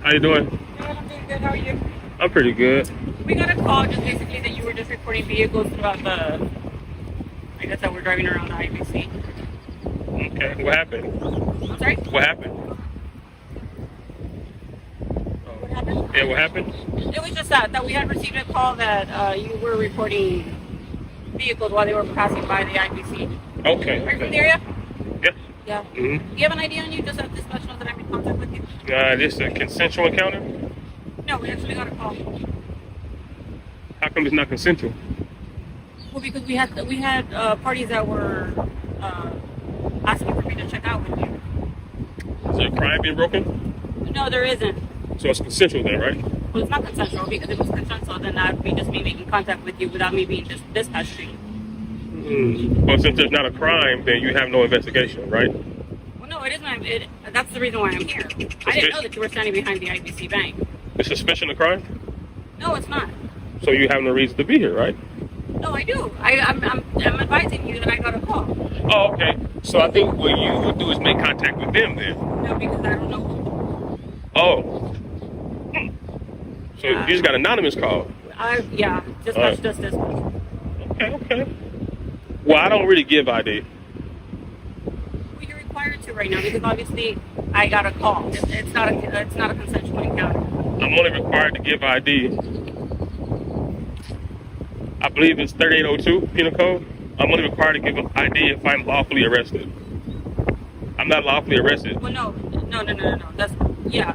How you doing? Good, I'm doing good. How are you? I'm pretty good. We got a call just basically that you were just reporting vehicles throughout I guess that we're driving around the IBC. Okay, what happened? I'm sorry? What happened? What happened? Yeah, what happened? It was just that we had received a call that you were reporting vehicles while they were passing by the IBC. Okay. Are you from the area? Yeah. Yeah. Mm-hmm. Do you have an ID on you just that this much knows that I'm in contact with you? This is a consensual encounter? No, we actually got a call. How come it's not consensual? Well, because we had parties that were asking for me to check out with you. Is there a crime being broken? No, there isn't. So it's consensual then, right? Well, it's not consensual because if it was consensual, then that would be just me making contact with you without me being dispatched to you. Well, since there's not a crime, then you have no investigation, right? Well, no, it isn't. That's the reason why I'm here. I didn't know that you were standing behind the IBC bank. The suspicion of crime? No, it's not. So you have no reason to be here, right? No, I do. I'm advising you that I got a call. Oh, okay. So I think what you would do is make contact with them then. No, because I don't know. Oh. So you just got an anonymous call? Dispatch just dispatch. Okay. Well, I don't really give ID. Well, you're required to right now because obviously I got a call. It's not a consensual encounter. I'm only required to give ID. I believe it's 3802 Penal Code. I'm only required to give ID if I'm lawfully arrested. I'm not lawfully arrested. Well, no.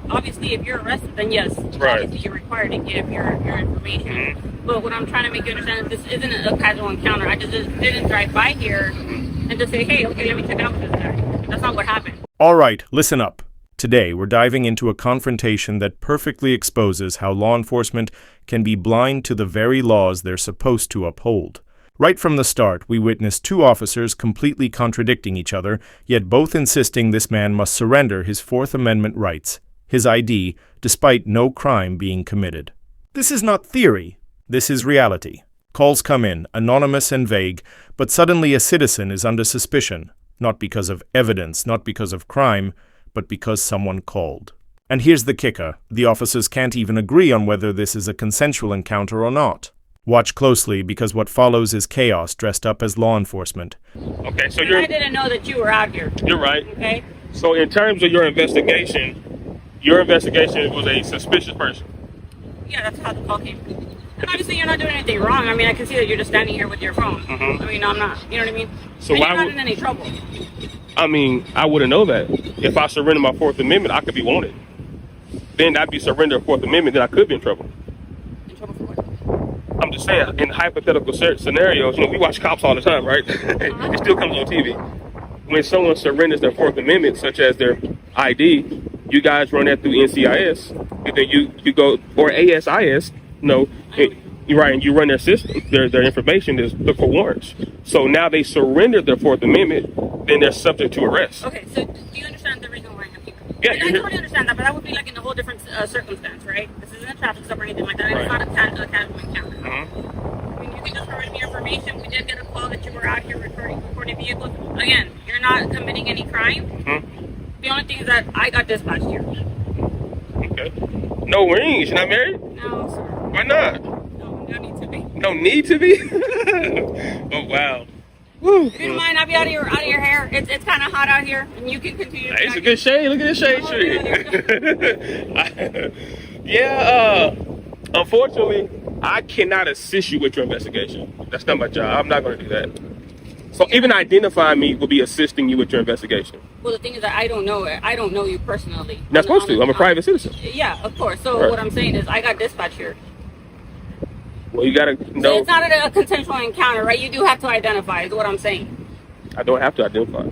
Obviously, if you're arrested, then yes, right. Obviously you're required to give your information. Mm-hmm. But what I'm trying to make you understand is this isn't a casual encounter. I just didn't drive by here and just say, hey, okay, let me check out this guy. That's not what happened. All right, listen up. Today, we're diving into a confrontation that perfectly exposes how law enforcement can be blind to the very laws they're supposed to uphold. Right from the start, we witnessed two officers completely contradicting each other, yet both insisting this man must surrender his Fourth Amendment rights, his ID, despite no crime being committed. This is not theory. This is reality. Calls come in, anonymous and vague, but suddenly a citizen is under suspicion, not because of evidence, not because of crime, but because someone called. And here's the kicker. The officers can't even agree on whether this is a consensual encounter or not. Watch closely because what follows is chaos dressed up as law enforcement. Okay, so I didn't know that you were out here. You're right. Okay. So in terms of your investigation was a suspicious person. Yeah, that's how the call came. And obviously you're not doing anything wrong. I mean, I can see that you're just standing here with your phone. Mm-hmm. I mean, I'm not. You know what I mean? So and why you're not would, in any trouble. I mean, I wouldn't know that. If I surrender my Fourth Amendment, I could be wanted. Then I'd be surrender of Fourth Amendment, then I could be in trouble. In trouble for what? I'm just saying, in hypothetical scenarios, we watch cops all the time, right? It still comes on TV. When someone surrenders their Fourth Amendment, such as their ID, you guys run that through NCIS, and then you go, or ASIS, you're right, and you run their system, their information is look for warrants. So now they surrendered their Fourth Amendment, then they're subject to arrest. Okay, so do you understand the reason why I'm here? Yeah, I totally understand that, but that would be like in a whole different circumstance, right? This isn't a traffic stop or anything like that. Right. It's not a casual encounter. Mm-hmm. I mean, you can just provide me information. We did get a call that you were out here recording vehicles. Again, you're not committing any crime. Mm-hmm. The only thing is that I got dispatched here. Okay. No rings. You're not married? No, sir. Why not? No need to be. No need to be? Oh, wow. Woo. If you don't mind, I'll be out of your hair. It's kind of hot out here, and you can continue. Hey, it's a good shade. Look at this shade tree. Unfortunately, I cannot assist you with your investigation. That's not my job. I'm not going to do that. So even identifying me will be assisting you with your investigation. Well, the thing is that I don't know you personally. You're not supposed to. I'm a private citizen. Yeah, of course. So Right. what I'm saying is I got dispatched here. Well, you got to So know. it's not a consensual encounter, right? You do have to identify, is what I'm saying. I don't have to identify.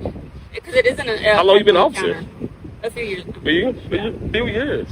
Because it isn't a How long you been an consensual officer? encounter. A few years now. Few years.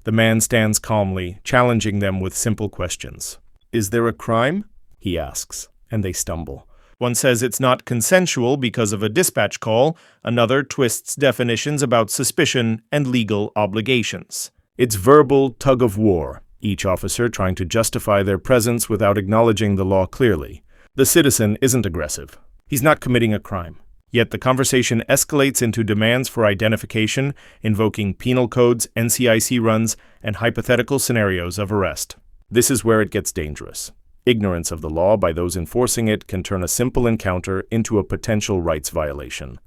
The man stands calmly, challenging them with simple questions. Is there a crime? He asks, and they stumble. One says it's not consensual because of a dispatch call. Another twists definitions about suspicion and legal obligations. It's verbal tug-of-war, each officer trying to justify their presence without acknowledging the law clearly. The citizen isn't aggressive. He's not committing a crime. Yet the conversation escalates into demands for identification, invoking penal codes, NCIC runs, and hypothetical scenarios of arrest. This is where it gets dangerous. Ignorance of the law by those enforcing it can turn a simple encounter into a potential rights violation.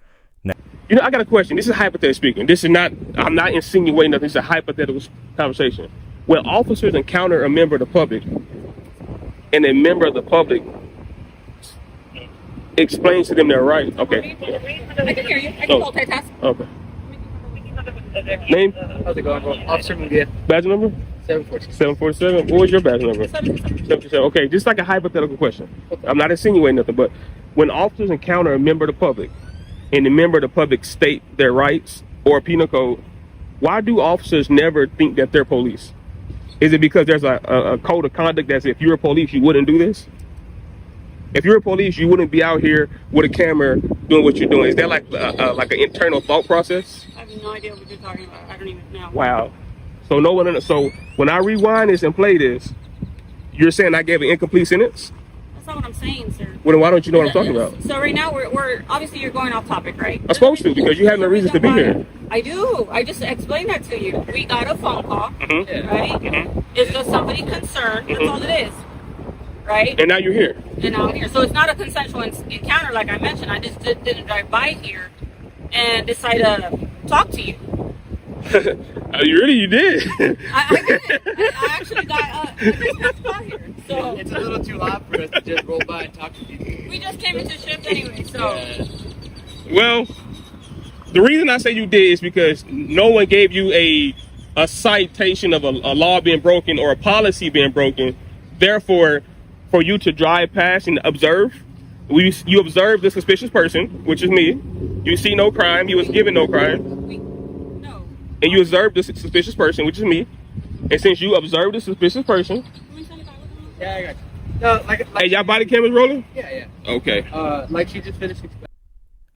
I got a question. This is hypothetical speaking. I'm not insinuating nothing. This is a hypothetical conversation. When officers encounter a member of the public, and a member of the public explains to them their right. Okay. I can hear you. I can multitask. Okay. Name? How's it going, bro? Officer Munguia, Badge number? 746. 747. What was your badge number? 747. Okay, just like a hypothetical question. I'm not insinuating nothing, but when officers encounter a member of the public, and the member of the public state their rights or penal code, why do officers never think that they're police? Is it because there's a code of conduct that says if you're a police, you wouldn't do this? If you're a police, you wouldn't be out here with a camera doing what you're doing. Is that like an internal thought process? I have no idea what you're talking about. I don't even know. Wow. So when I rewind this and play this, you're saying I gave an incomplete sentence? That's not what I'm saying, sir. Well, then why don't you know what I'm talking about? So right now we're obviously you're going off topic, right? I'm supposed to, because you have no reason to be here. I do. I just explained that to you. We got a phone call, Mm-hmm. right? Mm-hmm. It's just somebody concerned. That's all it is, right? And now you're here. And now I'm here. So it's not a consensual encounter, like I mentioned. I just didn't drive by here and decide to talk to you. You did. I did. I actually got here. So It's a little too loud for us to just roll by and talk to people. we just came into shift anyway. So Well, the reason I say you did is because no one gave you a citation of a law being broken or a policy being broken. Therefore, for you to drive past and observe, you observe the suspicious person, which is me. You see no crime. He was given no crime. no. And you observe the suspicious person, which is me. And since you observed the suspicious person, Yeah, I got you. No, like hey, y'all body cameras rolling? yeah. Okay. Like she just finished explaining.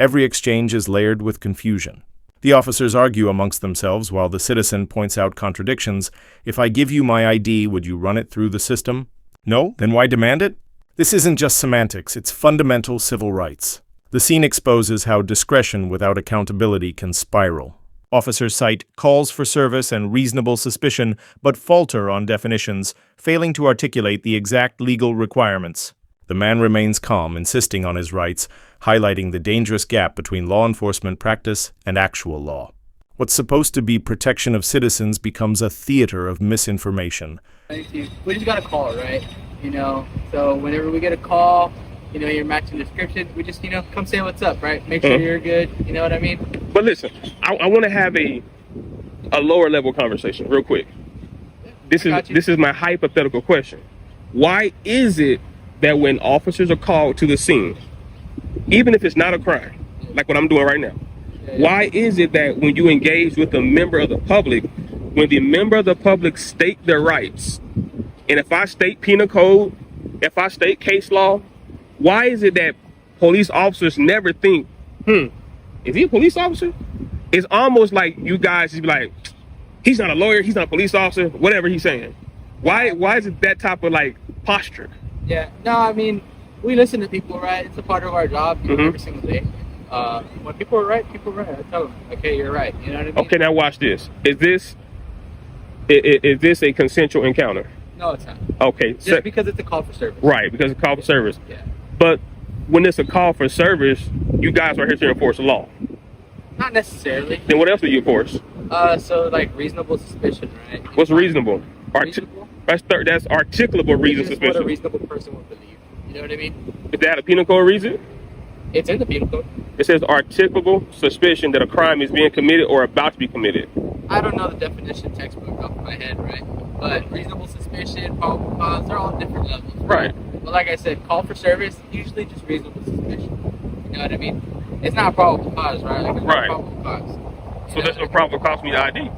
Every exchange is layered with confusion. The officers argue amongst themselves while the citizen points out contradictions. If I give you my ID, would you run it through the system? No? Then why demand it? This isn't just semantics, it's fundamental civil rights. The scene exposes how discretion without accountability can spiral. Officers cite calls for service and reasonable suspicion, but falter on definitions, failing to articulate the exact legal requirements. The man remains calm, insisting on his rights, highlighting the dangerous gap between law enforcement practice and actual law. What's supposed to be protection of citizens becomes a theater of misinformation. We just got a call, right? So whenever we get a call, you're matching description, we just, come say what's up, right? Make sure you're good, you know what I mean? But listen, I want to have a lower level conversation real quick. This is my hypothetical question. Why is it that when officers are called to the scene, even if it's not a crime, like what I'm doing right now, why is it that when you engage with a member of the public, when the member of the public state their rights, and if I state penal code, if I state case law, why is it that police officers never think, is he a police officer? It's almost like you guys just be like, he's not a lawyer, he's not a police officer, whatever he's saying. Why is it that type of like posture? Yeah, no, I mean, we listen to people, right? It's a part of our job, every single day. When people are right, I tell them, okay, you're right. You know what I mean? Okay, now watch this. Is this a consensual encounter? No, it's not. Okay. Just because it's a call for service. Right, because it's a call for service. Yeah. But when it's a call for service, you guys are here to enforce the law. Not necessarily. Then what else do you enforce? So like reasonable suspicion, right? What's reasonable? Reasonable? That's articulable reason It's just suspicion. what a reasonable person would believe. You know what I mean? Is that a penal code reason? It's in the penal code. It says articulable suspicion that a crime is being committed or about to be committed. I don't know the definition textbook off my head, right? But reasonable suspicion, probable cause, they're all different levels. Right. But like I said, call for service, usually just reasonable suspicion. You know what I mean? It's not a probable cause, right? Like it's Right. not a probable cause. So that's no probable cause me to ID.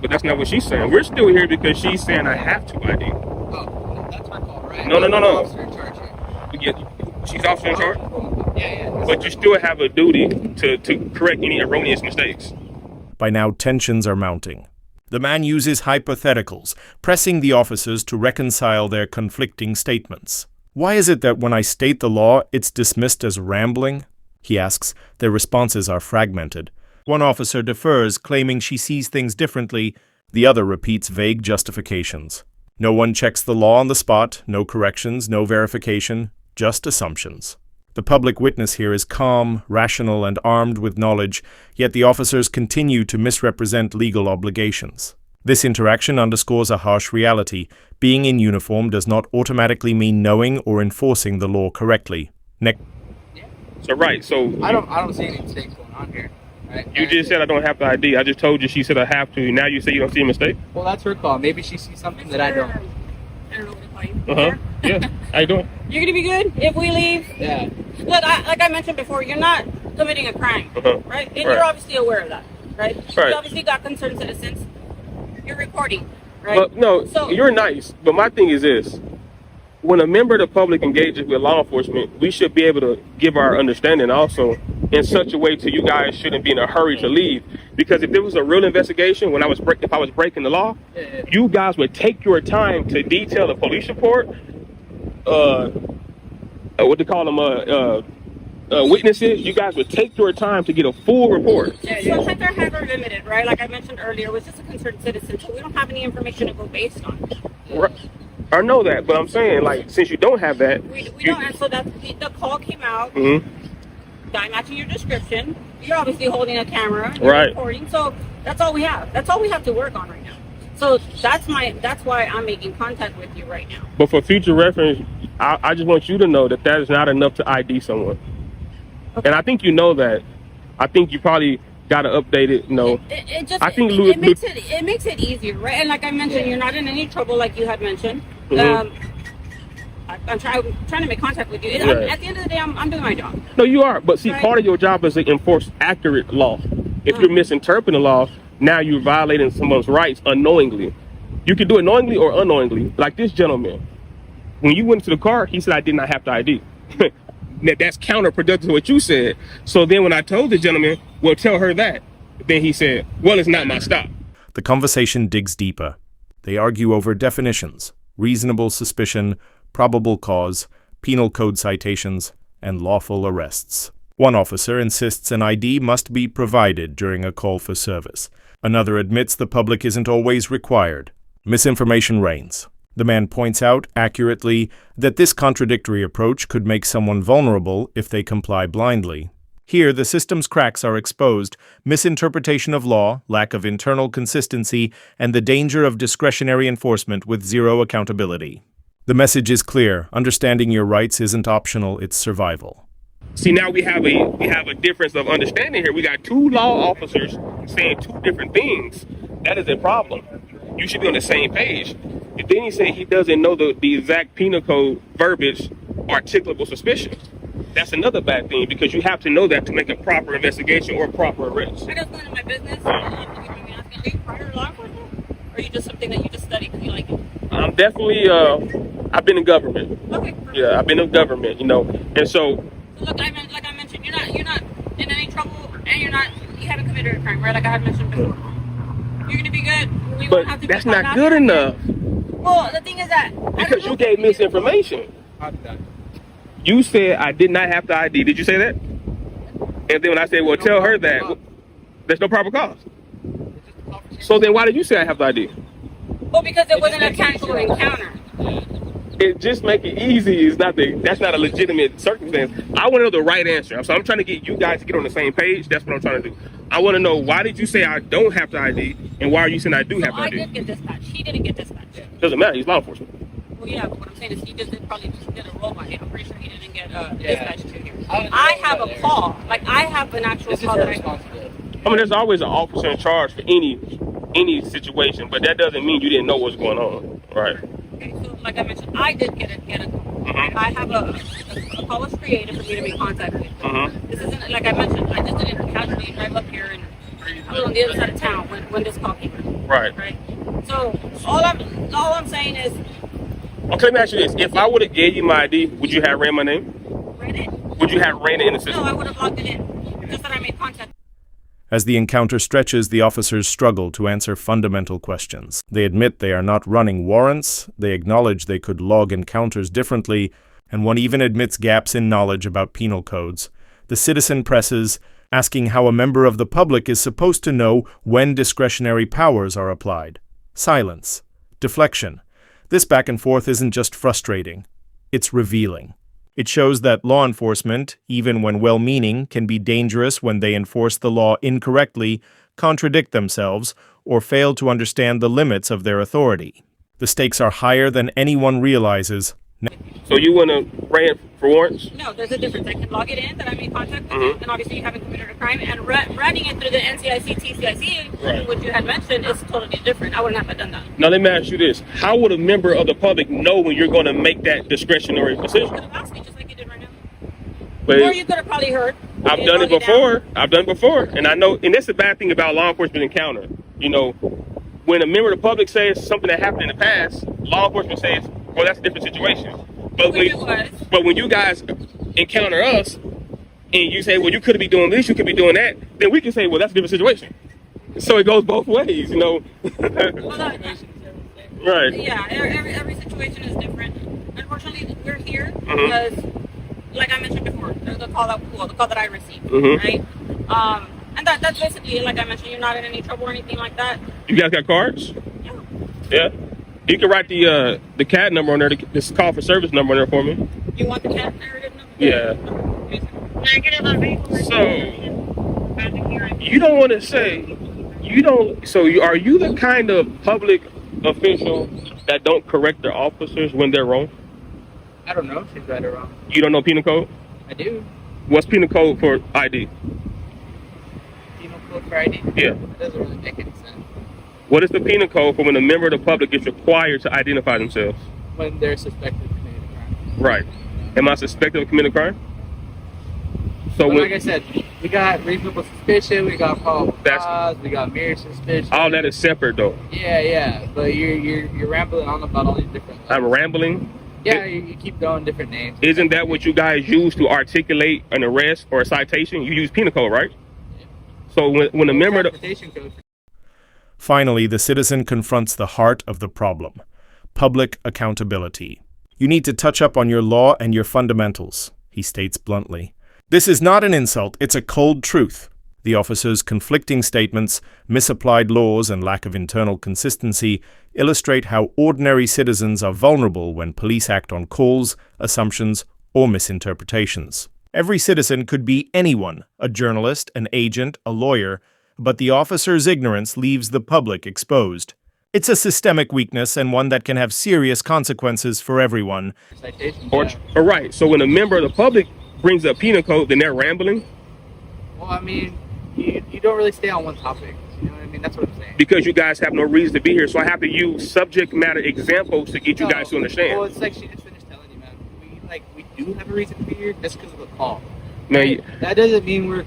But that's not what she's saying. We're still here because she's saying I have to ID. Oh, that's my call, right? No. Officer in charge here. She's officer in charge? Yeah. But you still have a duty to correct any erroneous mistakes. By now, tensions are mounting. The man uses hypotheticals, pressing the officers to reconcile their conflicting statements. Why is it that when I state the law, it's dismissed as rambling? He asks. Their responses are fragmented. One officer defers, claiming she sees things differently. The other repeats vague justifications. No one checks the law on the spot, no corrections, no verification, just assumptions. The public witness here is calm, rational, and armed with knowledge, yet the officers continue to misrepresent legal obligations. This interaction underscores a harsh reality. Being in uniform does not automatically mean knowing or enforcing the law correctly. So I don't see any mistakes going on here. Right? You just said I don't have the ID. I just told you she said I have to. Now you say you don't see a mistake? Well, that's her call. Maybe she sees something that I don't. I don't know what to call you. Uh-huh. Yeah. How you doing? You're gonna be good if we leave. Yeah. Look, like I mentioned before, you're not committing a crime, Uh-huh. right? And Right. you're obviously aware of that, right? Right. You obviously got concerned citizens. You're reporting, right? But no, So- you're nice. But my thing is this. When a member of the public engages with law enforcement, we should be able to give our understanding also in such a way to you guys shouldn't be in a hurry to leave. Because if there was a real investigation, if I was breaking the law, Yeah. you guys would take your time to detail a police report, what they call them, witnesses. You guys would take your time to get a full report. Sometimes our hands are limited, right? Like I mentioned earlier, it was just a concerned citizen, so we don't have any information to go based on. Right. I know that, but I'm saying, like, since you don't have that, We don't, and so the call came out. Mhm. Guy matching your description. You're obviously holding a camera, you're Right. recording, so that's all we have. That's all we have to work on right now. So that's why I'm making contact with you right now. But for future reference, I just want you to know that that is not enough to ID someone. Okay. And I think you know that. I think you probably got to update it. It just I think it makes it easier, right? And like I mentioned, you're not in any trouble, like you had mentioned. Mhm. I'm trying to make contact with you. Right. At the end of the day, I'm doing my job. No, you are. But see, Right. part of your job is to enforce accurate law. If you're misinterpreting the law, now you're violating someone's rights unknowingly. You can do it knowingly or unknowingly. Like this gentleman, when you went to the car, he said, I did not have the ID. Now, that's counterproductive to what you said. So then when I told the gentleman, well, tell her that, then he said, well, it's not my stop. The conversation digs deeper. They argue over definitions, reasonable suspicion, probable cause, penal code citations, and lawful arrests. One officer insists an ID must be provided during a call for service. Another admits the public isn't always required. Misinformation reigns. The man points out, accurately, that this contradictory approach could make someone vulnerable if they comply blindly. Here, the system's cracks are exposed: misinterpretation of law, lack of internal consistency, and the danger of discretionary enforcement with zero accountability. The message is clear: understanding your rights isn't optional, it's survival. See, now we have a difference of understanding here. We got two law officers saying two different things. That is a problem. You should be on the same page. And then he said he doesn't know the exact penal code verbiage, articulable suspicion. That's another bad thing, because you have to know that to make a proper investigation or proper arrest. I just go into my business. Are you prior law enforcement? Or are you just something that you just study because you like it? I'm definitely, I've been in government. Okay. Perfect. Yeah, I've been in government, and so. So look, like I mentioned, you're not in any trouble, and you haven't committed a crime, right? Like I had mentioned before. You're gonna be good. We won't have But to that's be not good enough, Well, the thing is that because you gave misinformation. How did that? You said I did not have the ID. Did you say that? And then when I said, well, tell her that, there's no proper cause. So then why did you say I have the ID? Well, because it wasn't a casual encounter. It just make it easy is that's not a legitimate circumstance. I want to know the right answer. So I'm trying to get you guys to get on the same page. That's what I'm trying to do. I want to know, why did you say I don't have the ID, and why are you saying I do have the I ID? did get dispatched. He didn't get dispatched. Doesn't matter. He's law enforcement. Well, yeah, but what I'm saying is he probably just did a roll by it. I'm pretty sure he didn't get Yeah. dispatched to here. I I have a call. Like I have an actual This is call her that I. responsibility. I mean, there's always an officer in charge for any situation, but that doesn't mean you didn't know what's going on, right? Okay, so like I mentioned, I did get a call. Mhm. I have a call was created for me to make contact with. Mhm. This isn't, like I mentioned, I just didn't casually drive up here and I was on the other side of town when this call came in. Right. Right. So all I'm saying is, Okay, let me ask you this: if I would have gave you my ID, would you have ran my name? read it. Would you have ran it in the No, system? I would have logged it in. Just that I made contact. As the encounter stretches, the officers struggle to answer fundamental questions. They admit they are not running warrants, they acknowledge they could log encounters differently, and one even admits gaps in knowledge about penal codes. The citizen presses, asking how a member of the public is supposed to know when discretionary powers are applied. Silence. Deflection. This back and forth isn't just frustrating, it's revealing. It shows that law enforcement, even when well-meaning, can be dangerous when they enforce the law incorrectly, contradict themselves, or fail to understand the limits of their authority. The stakes are higher than anyone realizes. So you want to ran for warrants? No, there's a difference. I can log it in that I'm in contact with you, and obviously you haven't committed a crime. And running it through the NCIC, TCIC, Right. which you had mentioned, is totally different. I wouldn't have done that. Now let me ask you this: how would a member of the public know when you're going to make that discretionary You decision? could have asked me just like you did right now. But Or you could have probably heard. I've done it before. I've done it before, and I know. And that's the bad thing about law enforcement encounter. You know, when a member of the public says something that happened in the past, law enforcement says, "Well, that's a different situation." But when you guys encounter us and you say, "Well, you could be doing this, you could be doing that," then we can say, "Well, that's a different situation." So it goes both ways, you know. Right. Yeah, every situation is different. Unfortunately, we're here because, like I mentioned before, the call that I received, right? And that's basically, like I mentioned, you're not in any trouble or anything like that. You guys got cards? Yeah. Yeah. You can write the CAD number on there, this call for service number on there for me. You want the cat narrative number? Yeah. Negative on vehicle. So you don't want to say you don't. So are you the kind of public official that don't correct their officers when they're wrong? I don't know if she's right or wrong. You don't know penal code? I do. What's penal code for ID? Penal code for ID? Yeah. That doesn't really make any sense. What is the penal code for when a member of the public is required to identify themselves? When they're suspected of committing a crime. Right. Am I suspected of committing a crime? So But like I said, we got reasonable suspicion, we got probable cause, we got mere suspicion. all that is separate though. Yeah. But you're rambling on about all these different. I'm rambling. Yeah, you keep throwing different names. Isn't that what you guys use to articulate an arrest or a citation? You use penal code, right? Yeah. So when a member of the, Transportation code. Finally, the citizen confronts the heart of the problem: public accountability. You need to touch up on your law and your fundamentals, he states bluntly. This is not an insult, it's a cold truth. The officer's conflicting statements, misapplied laws, and lack of internal consistency illustrate how ordinary citizens are vulnerable when police act on calls, assumptions, or misinterpretations. Every citizen could be anyone: a journalist, an agent, a lawyer, but the officer's ignorance leaves the public exposed. It's a systemic weakness and one that can have serious consequences for everyone. Citation. or right. So when a member of the public brings up penal code, then they're rambling Well, I mean, you don't really stay on one topic. You know what I mean? That's what I'm saying. because you guys have no reason to be here. So I have to use subject matter examples to get you guys to understand. Well, it's like she just finished telling you, man. We do have a reason to be here just because of the call. Now, Right? That doesn't mean we're,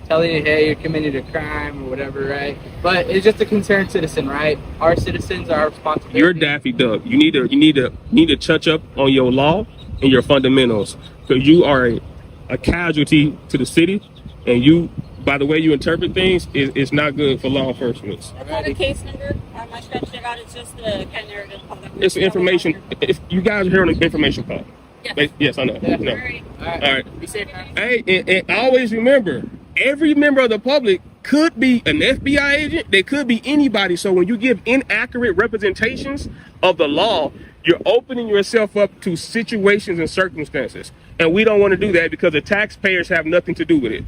telling you, hey, you're committing a crime or whatever, right? But it's just a concerned citizen, right? Our citizens are responsible. you're Daffy Duck. You need to touch up on your law and your fundamentals, because you are a casualty to the city, and you, by the way you interpret things, is not good for law enforcement. That's not a case number. I scratched it out. It's just the cat narrative. It's information. If you guys are here on an information call. Yes. Yes, I know. Yeah. No. All right. All right. All right. Be safe, man. Hey, and always remember, every member of the public could be an FBI agent. They could be anybody. So when you give inaccurate representations of the law, you're opening yourself up to situations and circumstances. And we don't want to do that because the taxpayers have nothing to do with it.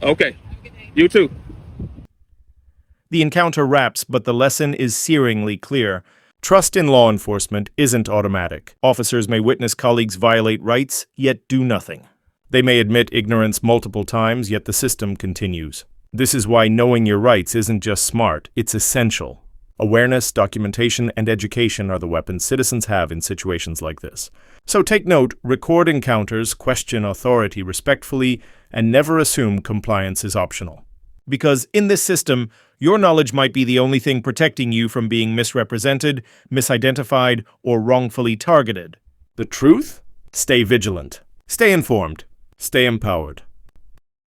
Okay. You too. The encounter wraps, but the lesson is searingly clear. Trust in law enforcement isn't automatic. Officers may witness colleagues violate rights, yet do nothing. They may admit ignorance multiple times, yet the system continues. This is why knowing your rights isn't just smart, it's essential. Awareness, documentation, and education are the weapons citizens have in situations like this. So take note, record encounters, question authority respectfully, and never assume compliance is optional. Because in this system, your knowledge might be the only thing protecting you from being misrepresented, misidentified, or wrongfully targeted. The truth? Stay vigilant. Stay informed. Stay empowered.